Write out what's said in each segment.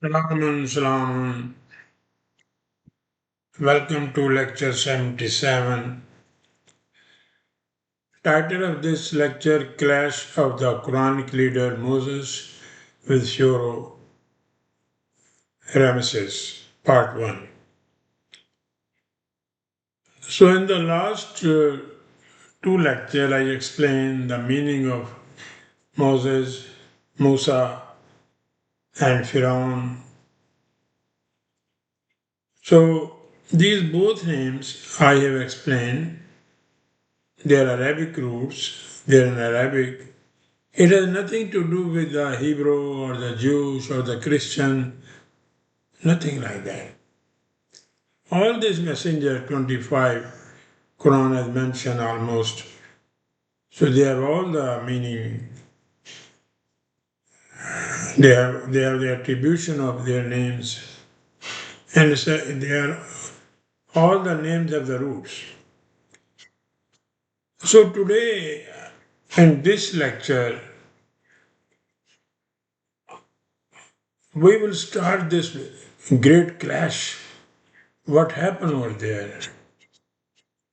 Salamun, salamun. Welcome to lecture 77. Title of this lecture: Clash of the Quranic leader Moses with Pharaoh Ramses, Part 1. So, in the last two lectures, I explained the meaning of Moses, Musa, and Pharaoh. So, these both names I have explained, their Arabic roots, they're in Arabic. It has nothing to do with the Hebrew or the Jewish or the Christian, nothing like that. All this messenger 25, Quran has mentioned almost. So they have all the meaning. They have the attribution of their names. And they are all the names of the roots. So today, in this lecture, we will start this great clash. What happened over there?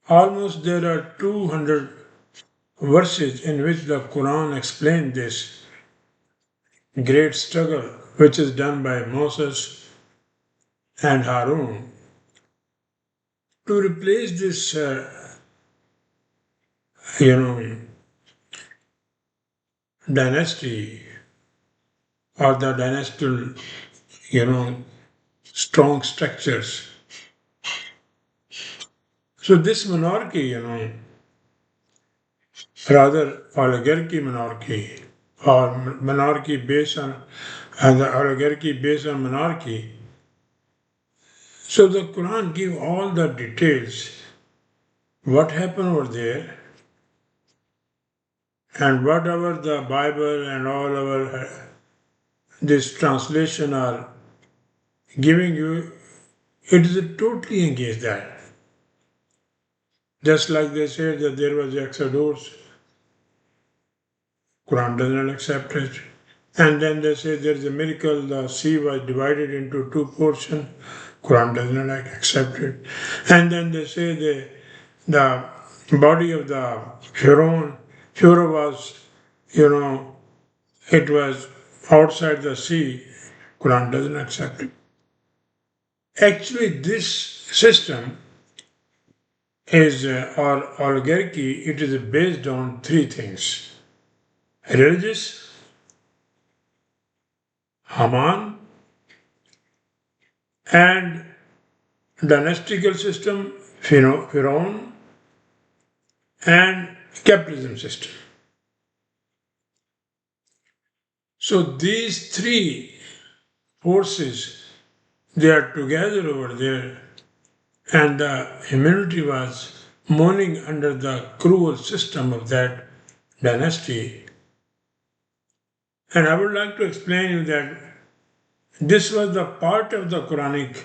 Almost there are 200 verses in which the Quran explains this great struggle which is done by Moses and Harun to replace this, you know, dynasty or the dynastal, strong structures. So this monarchy, rather oligarchy monarchy or monarchy based on and the oligarchy based on monarchy. So the Quran gives all the details what happened over there and whatever the Bible and all our this translation are giving you, it is totally against that. Just like they said that there was Exodus, Quran does not accept it. And then they say there is a miracle, the sea was divided into two portions, Quran does not accept it. And then they say the body of the Pharaoh was, it was outside the sea, Quran doesn't accept it. Actually, this system is, or oligarchy, it is based on three things: religious, Haman, and dynastical system, Pharaoh, and capitalism system. So these three forces, they are together over there, and the humanity was mourning under the cruel system of that dynasty. And I would like to explain you that this was the part of the Quranic,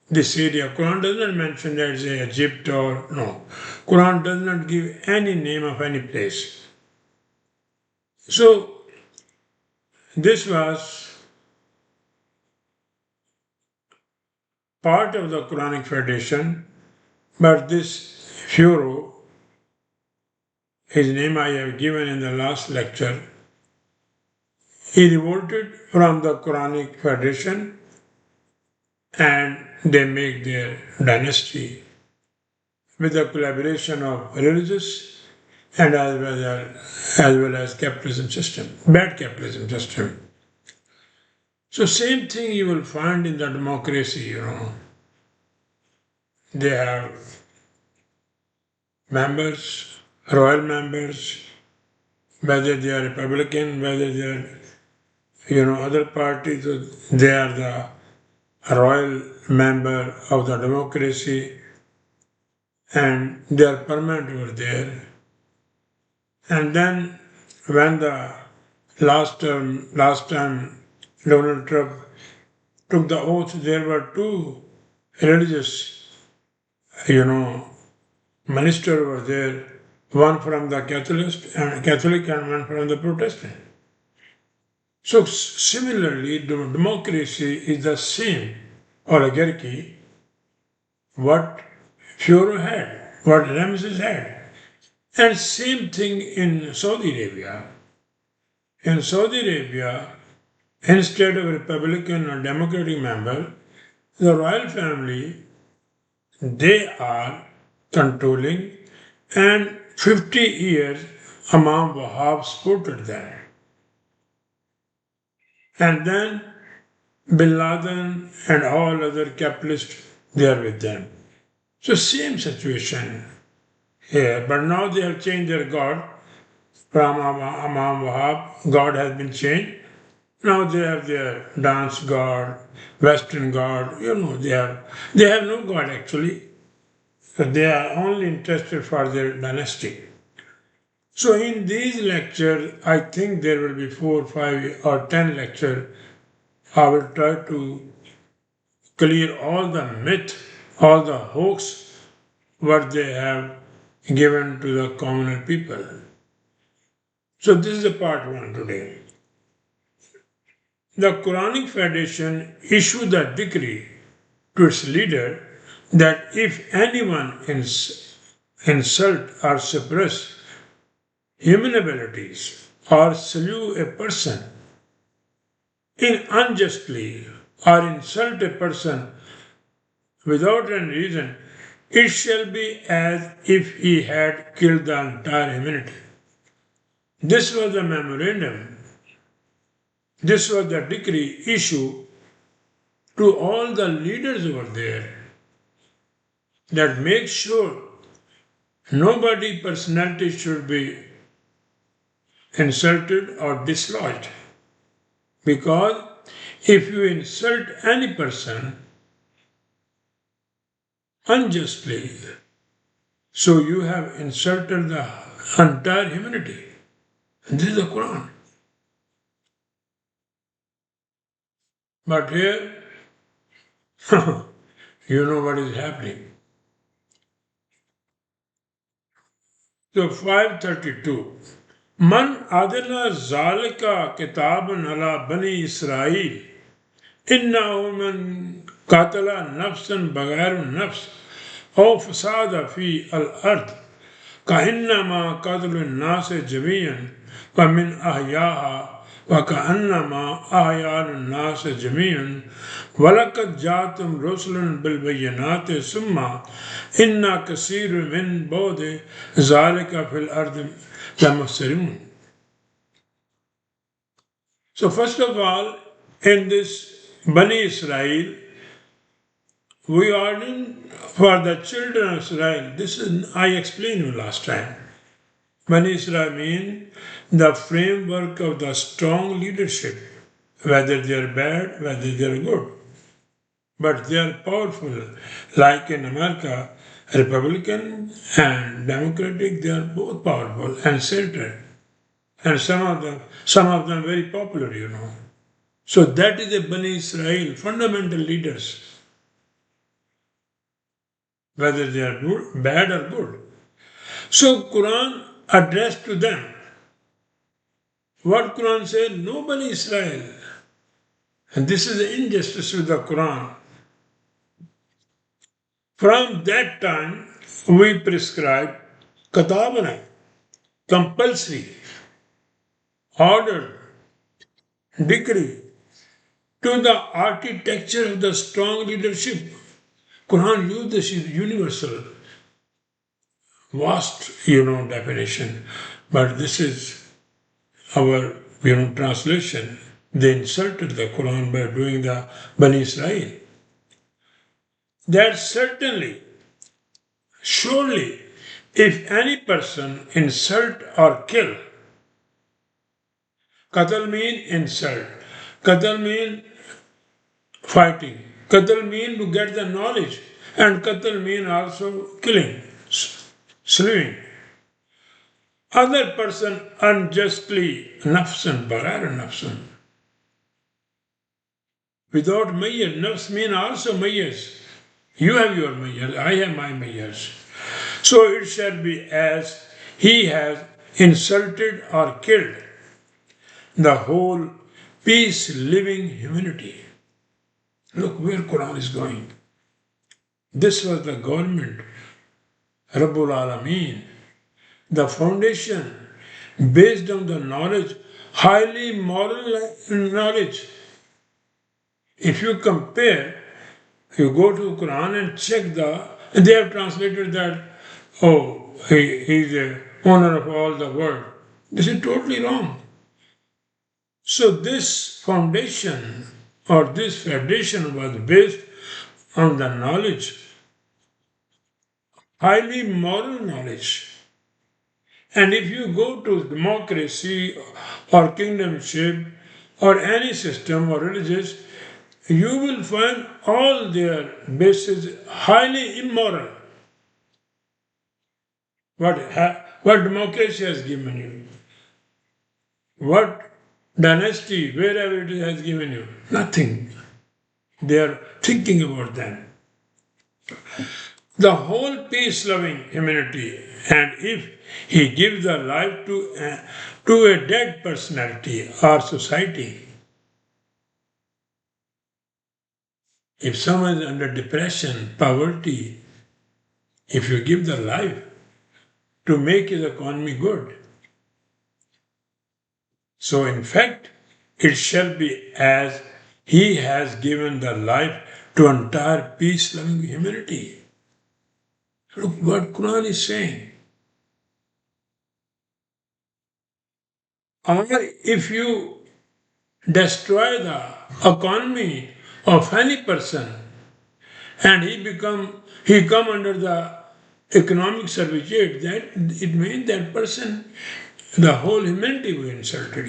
this area. Quran does not mention that it's Egypt or no. Quran does not give any name of any place. So this was part of the Quranic Federation, but this Pharaoh, his name I have given in the last lecture, he revolted from the Quranic Federation and they make their dynasty with the collaboration of religious and as well as capitalism system, bad capitalism system. So same thing you will find in the democracy, They have members, royal members, whether they are Republican, whether they are, other parties, they are the royal member of the democracy and they are permanent over there. And then when the last time Donald Trump took the oath, there were two religious, minister over there, one from the Catholic and one from the Protestant. So similarly, democracy is the same oligarchy what Pharaoh had, what Ramses had. And same thing in Saudi Arabia. In Saudi Arabia, instead of Republican or Democratic member, the royal family, they are controlling, and 50 years Imam Wahab supported them. And then Bin Laden and all other capitalists, they are with them. So same situation here, but now they have changed their God from Imam Wahab. God has been changed. Now they have their dance god, Western god. They have no God actually. They are only interested for their dynasty. So in these lectures, I think there will be 4, 5, or 10 lectures. I will try to clear all the myth, all the hoax, what they have given to the common people. So this is the part 1 today. The Quranic Federation issued a decree to its leader that if anyone insult or suppress human abilities or slew a person in unjustly or insult a person without any reason, it shall be as if he had killed the entire humanity. This was the memorandum, this was the decree issued to all the leaders over there that make sure nobody personality should be insulted or dislodged. Because if you insult any person unjustly, so you have insulted the entire humanity. And this is the Quran. But here, you know what is happening. So 532. Man adala zalika kitabun ala bani Israel. Inna man qatala nafsan bagairun nafs. أو فساد في الأرض كإنما قتل الناس جميعا ومن أحياها وكأنما أحيا الناس جميعا ولقد جاءتهم رسل بالبينات ثم إن كثير من بعد ذلك في الأرض لمفسدون. So first of all, in this Bani Israel, we are in for the children of Israel. This is I explained you last time. Bani Israel means the framework of the strong leadership, whether they are bad, whether they are good. But they are powerful. Like in America, Republican and Democratic, they are both powerful and centered. And some of them very popular, So that is the Bani Israel, fundamental leaders, whether they are good, bad or good. So Quran addressed to them. What Quran said? Nobody Israel. And this is the injustice with the Quran. From that time, we prescribe katabana, compulsory, order, decree to the architecture of the strong leadership. Quran used this universal, vast, definition. But this is our, translation. They insulted the Quran by doing the Bani Israel. That certainly, surely, if any person insult or kill, qatl mean insult, qatl mean fighting, qatl mean to get the knowledge, and qatl mean also killing, slaying. Other person unjustly nafsan, baghar nafsan. Without mayyaz, nafs mean also mayyaz. You have your mayyaz, I have my mayyaz. So it shall be as he has insulted or killed the whole peace living humanity. Look where Quran is going. This was the government, Rabbul Alameen, the foundation based on the knowledge, highly moral knowledge. If you compare, you go to Quran and check they have translated that, oh, he is the owner of all the world. This is totally wrong. So this foundation or this foundation was based on the knowledge, highly moral knowledge. And if you go to democracy or kingdomship or any system or religious, you will find all their bases highly immoral. What democracy has given you? What dynasty, wherever it has given you? Nothing. They are thinking about them. The whole peace-loving humanity, and if he gives the life to a dead personality or society, if someone is under depression, poverty, if you give the life to make his economy good, so in fact, it shall be as he has given the life to entire peace-loving humanity. Look what Quran is saying. Or if you destroy the economy of any person and he come under the economic servitude, that it means that person, the whole humanity will insulted,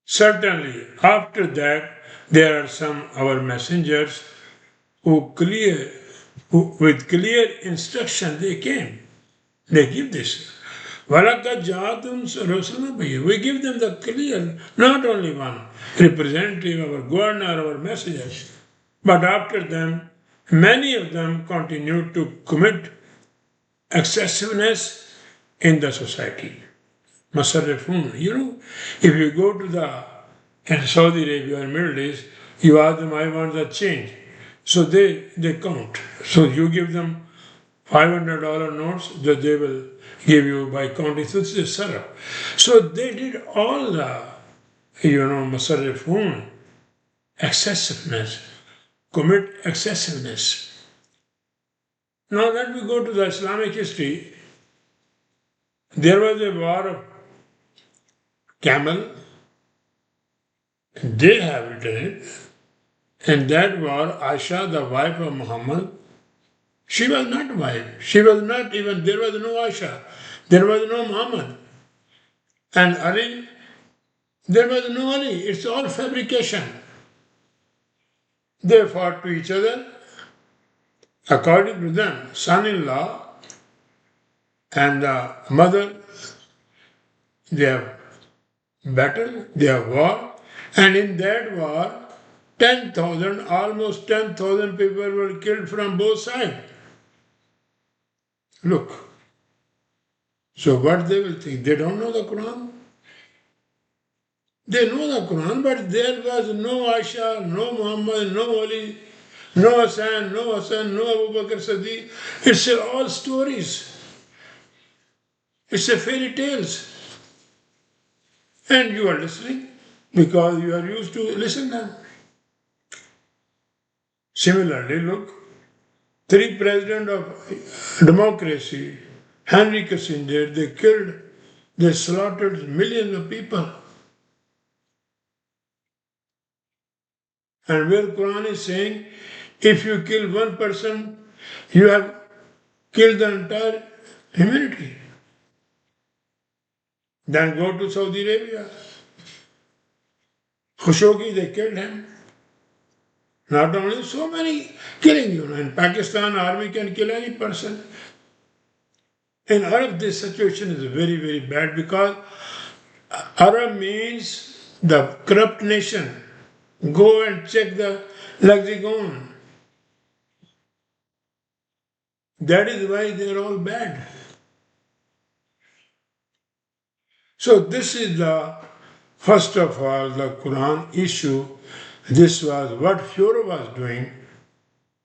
Certainly, after that, there are some our messengers who with clear instruction they came. They give this. We give them the clear, not only one representative, our governor, our messengers, but after them, many of them continued to commit excessiveness in the society. Masarrifun, if you go to in Saudi Arabia or Middle East, you ask them, I want the change. So they count. So you give them $500 notes that they will give you by counting. So it's a sarf. So they did all the, masarrifun, excessiveness, commit excessiveness. Now let me go to the Islamic history. There was a war of camel. They have written it. And that war, Aisha, the wife of Muhammad, she was not wife. She was not even, there was no Aisha. There was no Muhammad. And Ali, there was no Ali. It's all fabrication. They fought to each other. According to them, son-in-law and the mother, they have battle, they have war. And in that war, 10,000, almost 10,000 people were killed from both sides. Look. So what they will think? They don't know the Quran. They know the Quran, but there was no Aisha, no Muhammad, no Ali, no Hassan, no Abu Bakr Siddiq. It's all stories. It's a fairy tales. And you are listening because you are used to listen them. Similarly, look, 3 presidents of democracy, Henry Kissinger, they slaughtered millions of people. And where Quran is saying, if you kill one person, you have killed the entire humanity. Then go to Saudi Arabia. Khashoggi, they killed him. Not only so many killing, in Pakistan, army can kill any person. In Arab, this situation is very, very bad because Arab means the corrupt nation. Go and check the lexicon. That is why they are all bad. So this is the First of all, the Quran issue, this was what Pharaoh was doing.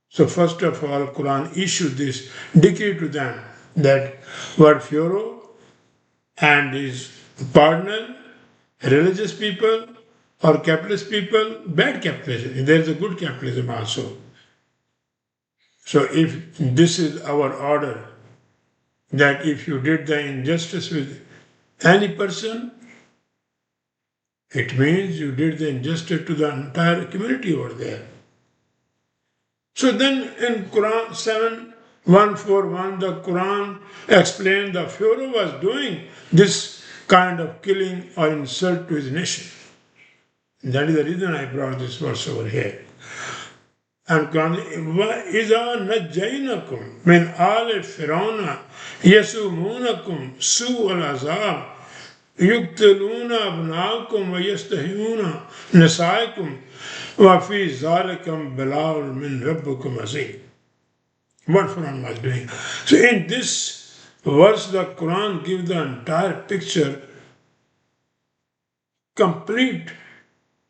So first of all, Quran issued this decree to them that what Pharaoh and his partner, religious people or capitalist people, bad capitalism. There is a good capitalism also. So if this is our order, that if you did the injustice with any person, it means you did the injustice to the entire community over there. So then in Quran 7:141, the Quran explained that Pharaoh was doing this kind of killing or insult to his nation. That is the reason I brought this verse over here. And Quran, وَإِذَا نَجَّيْنَكُمْ مِنْ آلِ فِرْعَوْنَ يَسُومُونَكُمْ سُوءَ الْعَذَابِ يُقْتِلُونَ أَبْنَاءَكُمْ وَيَسْتَحْيُونَ نِسَاءَكُمْ وَفِي ذَلِكُمْ بَلَاءٌ مِنْ رَبِّكُمْ عَظِيمٌ. What Quran was doing. So in this verse, the Quran gives the entire picture, complete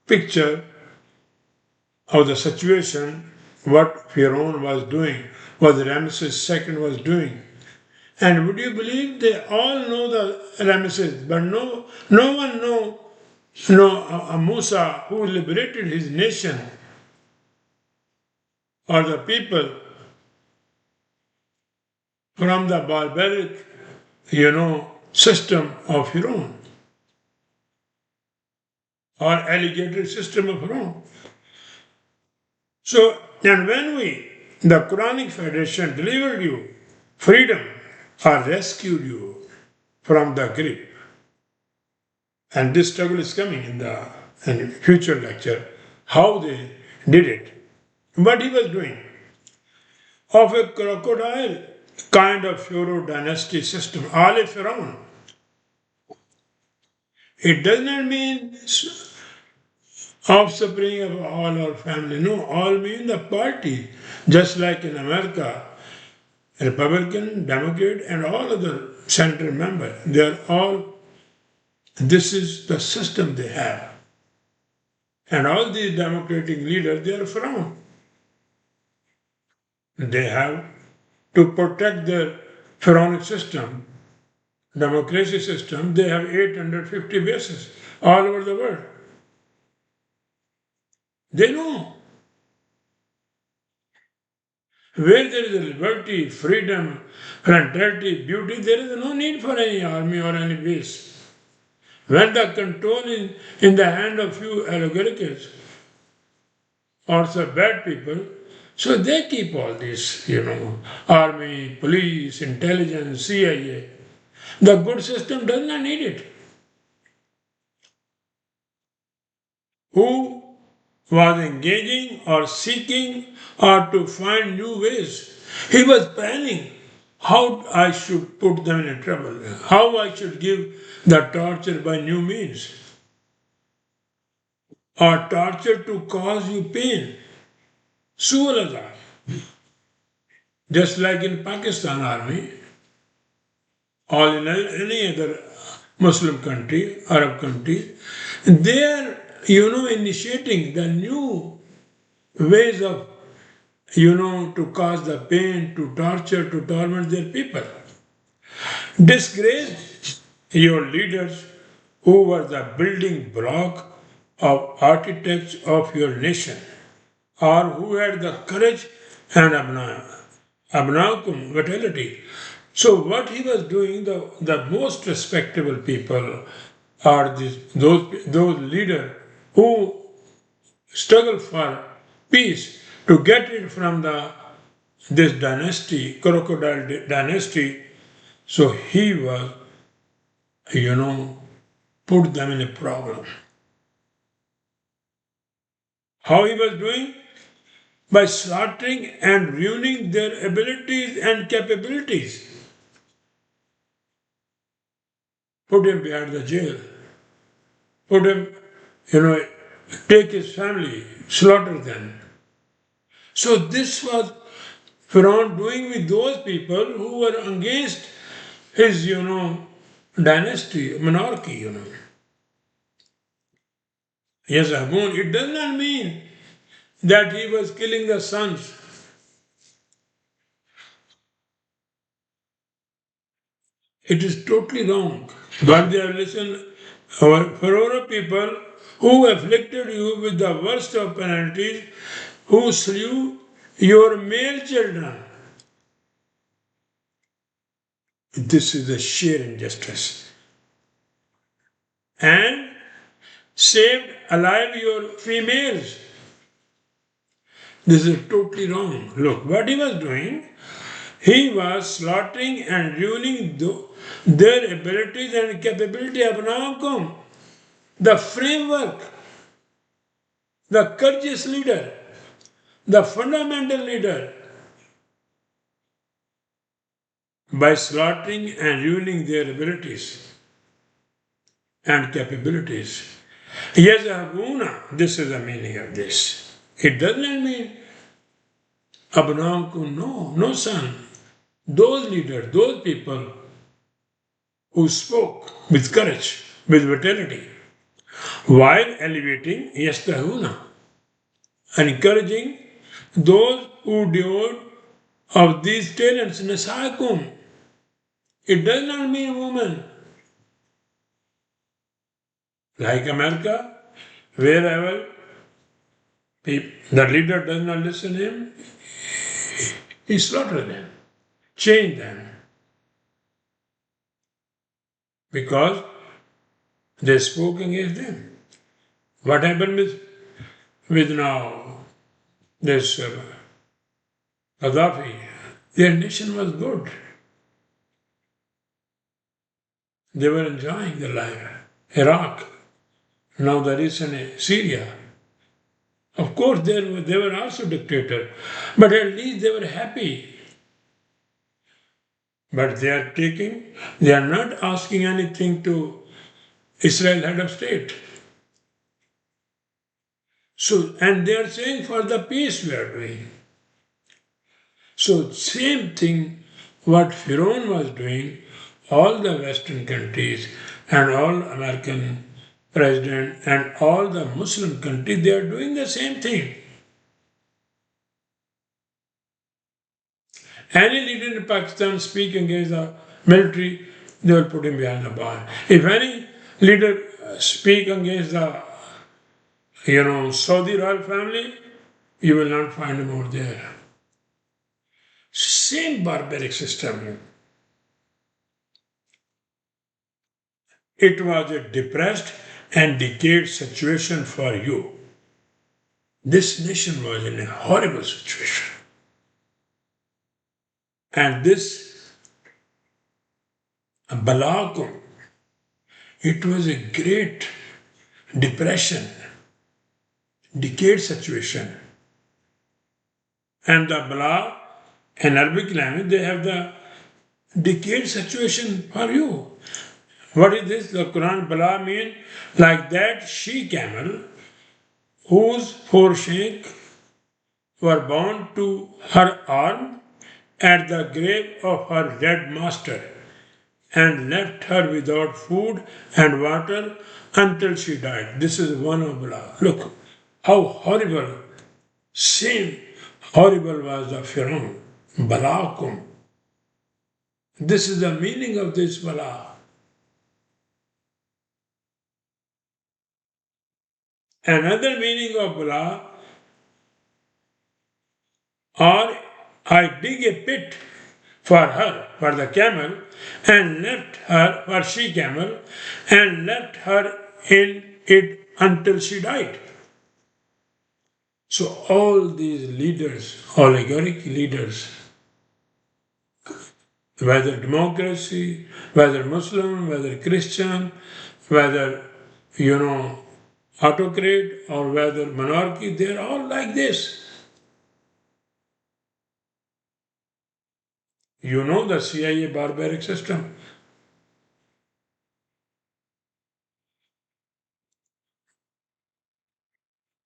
picture of the situation, what Pharaoh was doing, what Ramses II was doing. And would you believe they all know the Ramses, but no one know Musa who liberated his nation or the people from the barbaric, system of Pharaoh or alligator system of Pharaoh. So, and when the Quranic Federation delivered you freedom or rescued you from the grip, and this struggle is coming in the future lecture, how they did it, what he was doing, of a crocodile kind of Pharaoh dynasty system, Ale Pharaoh. It does not mean offspring of all our family. No, all mean the party. Just like in America, Republican, Democrat, and all other senator members, they are all, this is the system they have. And all these democratic leaders, they are from. They have to protect their pharaonic system, democracy system. They have 850 bases all over the world. They know. Where there is liberty, freedom, fraternity, beauty, there is no need for any army or any base. When the control is in the hand of few oligarchs or some bad people, so they keep all this, army, police, intelligence, CIA. The good system does not need it. Who was engaging or seeking or to find new ways. He was planning how I should put them in trouble, how I should give the torture by new means, or torture to cause you pain. Su'al. Just like in Pakistan army, or in any other Muslim country, Arab country, they are, initiating the new ways of, to cause the pain, to torture, to torment their people. Disgrace your leaders who were the building block of architects of your nation, or who had the courage and abnaukum vitality. So what he was doing, the most respectable people are those leaders who struggle for peace to get it from this dynasty, crocodile dynasty. So he was, put them in a problem. How he was doing? By slaughtering and ruining their abilities and capabilities. Put him behind the jail. Put him, take his family, slaughter them. So this was Pharaoh doing with those people who were against his, dynasty, monarchy, Yes, Abun, it does not mean that he was killing the sons. It is totally wrong. But they have listened, our Pharaoh people who afflicted you with the worst of penalties, who slew your male children. This is a sheer injustice. And saved alive your females. This is totally wrong. Look, what he was doing, he was slaughtering and ruining their abilities and capability of Nakum, the framework, the courageous leader, the fundamental leader, by slaughtering and ruining their abilities and capabilities. Yazhabuna, this is the meaning of this. It doesn't mean Abnamkum, no son. Those leaders, those people who spoke with courage, with vitality, while elevating Yastahuna, encouraging those who devote of these talents, Nasakum. It does not mean woman. Like America, wherever the leader does not listen to him, he slaughters them, change them, because they spoke against them. What happened with now this Gaddafi? Their nation was good. They were enjoying their life. Iraq, now the recent Syria. Of course, they were also dictators, but at least they were happy. But they are not asking anything to Israel head of state. So, and they are saying for the peace we are doing. So, same thing what Pharaoh was doing, all the Western countries and all American president and all the Muslim countries, they are doing the same thing. Any leader in Pakistan speak against the military, they will put him behind the bar. If any leader speak against the Saudi royal family, you will not find him over there. Same barbaric system. It was a depressed and decayed situation for you. This nation was in a horrible situation. And this Balakum, it was a great depression, decayed situation. And the Bala, in Arabic language, they have the decayed situation for you. What is this? The Quran Bala means like that she camel whose foreshank were bound to her arm at the grave of her dead master and left her without food and water until she died. This is one of Bala. Look how horrible, same horrible was the Pharaoh. Balakum. This is the meaning of this Bala. Another meaning of Bala, or I dig a pit for her, for the camel, and left her, for she camel, and left her in it until she died. So all these leaders, oligarchic leaders, whether democracy, whether Muslim, whether Christian, whether, autocrat or whether monarchy, they're all like this. You know the CIA barbaric system.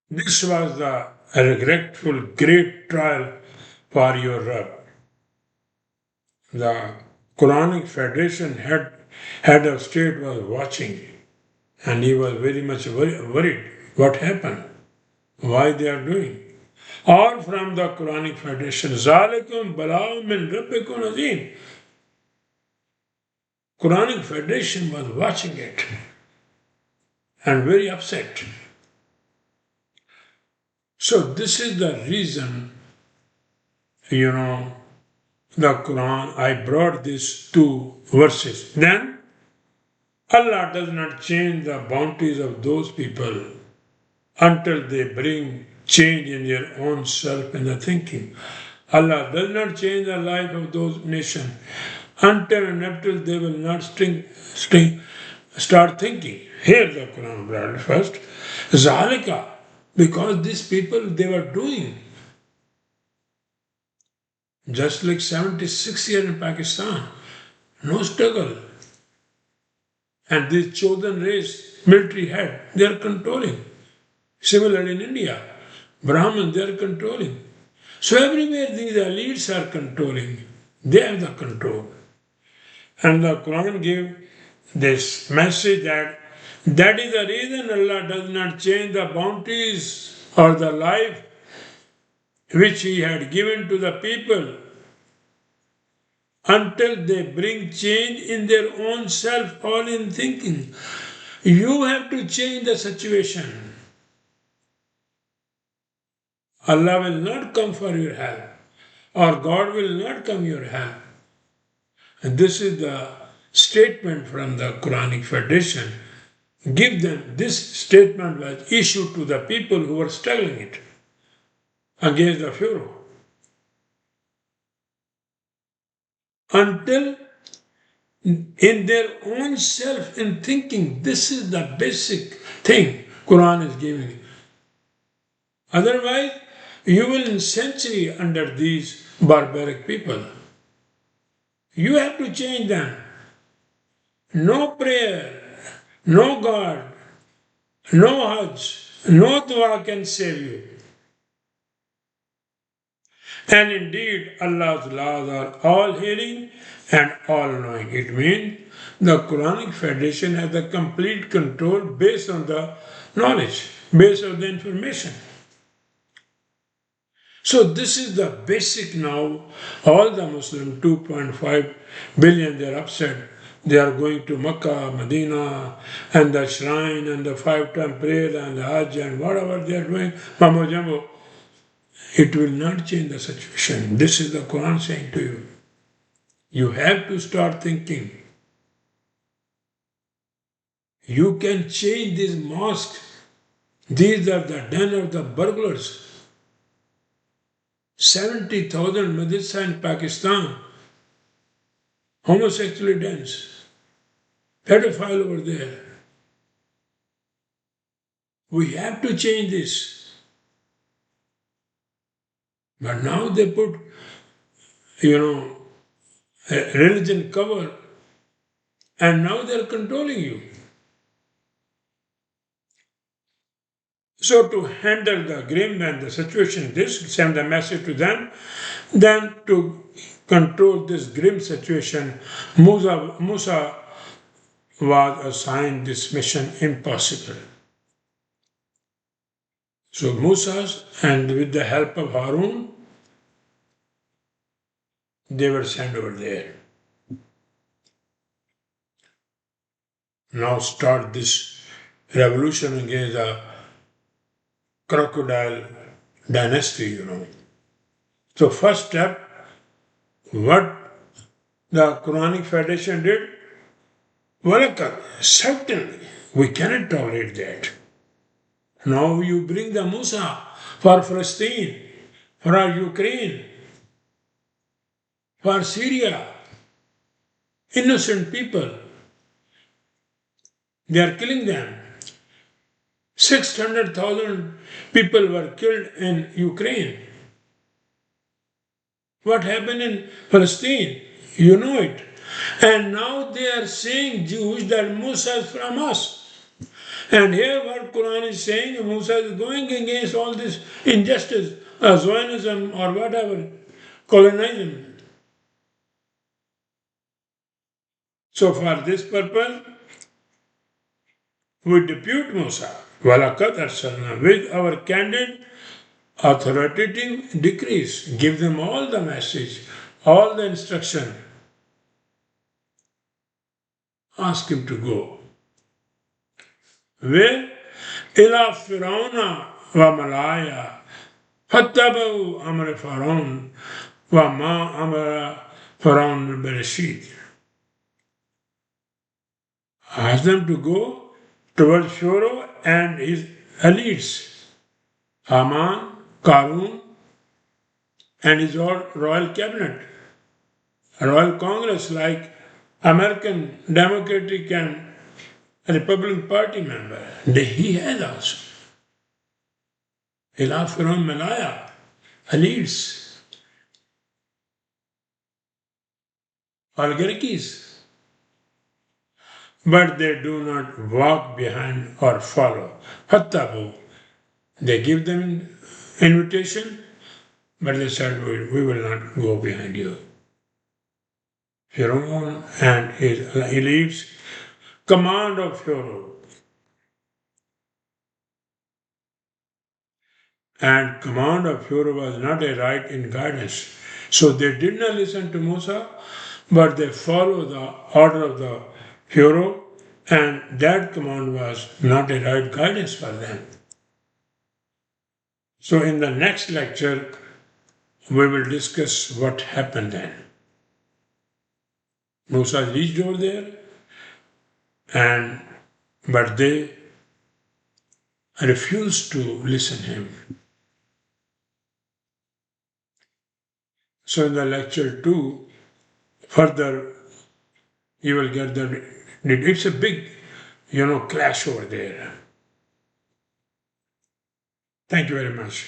This was the regretful great trial for your Rab. The Quranic Federation head of state was watching and he was very much worried What happened? Why they are doing? All from the Quranic Federation. Zalikum bala'u min rabbikum azim. Quranic Federation was watching it and very upset. So this is the reason, the Quran, I brought these two verses. Then Allah does not change the bounties of those people until they bring change in their own self and the thinking. Allah does not change the life of those nations until they will not start thinking. Here the Quran brought first. Zalika, because these people, they were doing. Just like 76 years in Pakistan, no struggle. And this chosen race, military head, they are controlling. Similarly in India, Brahmins, they are controlling. So everywhere these elites are controlling. They have the control. And the Quran gave this message that is the reason Allah does not change the bounties or the life which He had given to the people until they bring change in their own self or in thinking. You have to change the situation. Allah will not come for your help, or God will not come your help. And this is the statement from the Quranic Federation. Give them, this statement was issued to the people who were struggling it against the Pharaoh. Until in their own self in thinking, this is the basic thing Quran is giving. Otherwise, you will in century under these barbaric people. You have to change them. No prayer, no God, no Hajj, no dua can save you. And indeed, Allah's laws are all hearing and all knowing. It means the Quranic Federation has the complete control based on the knowledge, based on the information. So this is the basic now. All the Muslims, 2.5 billion, they are upset. They are going to Makkah, Medina, and the shrine, and the 5-time prayer, and the Hajj, and whatever they are doing, Mambo Jambo. It will not change the situation. This is the Quran saying to you. You have to start thinking. You can change these mosques. These are the den of the burglars. 70,000 madrasa in Pakistan. Homosexual dens. Pedophile over there. We have to change this. But now they put, a religion cover, and now they are controlling you. So to handle the grim and the situation, this, send the message to them. Then to control this grim situation, Musa was assigned this mission impossible. So Musa, and with the help of Harun, they were sent over there. Now start this revolution against the crocodile dynasty, So first step, what the Quranic Federation did, certainly we cannot tolerate that. Now you bring the Musa for Palestine, for Ukraine, for Syria, innocent people. They are killing them. 600,000 people were killed in Ukraine. What happened in Palestine? You know it. And now they are saying, Jews, that Musa is from us. And here what Quran is saying, Musa is going against all this injustice, Zionism or whatever, colonialism. So for this purpose, we depute Musa وَلَقَدْ أَرْسَلْنَا with our candid authoritative decrees, give them all the message, all the instruction. Ask him to go. Where? إِلَى فِرْعَوْنَ وَمَلَائِهِ فَاتَّبَعُوا أَمْرَ فِرْعَوْنَ وَمَا أَمَرَ فِرْعَوْنَ بِرَشِيدٍ. Ask them to go towards Pharaoh and his elites, Haman, Karun, and his royal cabinet, royal congress like American Democratic and Republican Party member. He has also. Ila Firon Malaya, elites, oligarchies. But they do not walk behind or follow. Hattabu. They give them invitation, but they said, we will not go behind you. Pharaoh and his elites, command of Pharaoh. And command of Pharaoh was not a right in guidance. So they did not listen to Musa, but they followed the order of the Pharaoh, and that command was not a right guidance for them. So in the next lecture, we will discuss what happened then. Musa reached over there, but they refused to listen to him. So in the lecture 2, further you will get it's a big, clash over there. Thank you very much.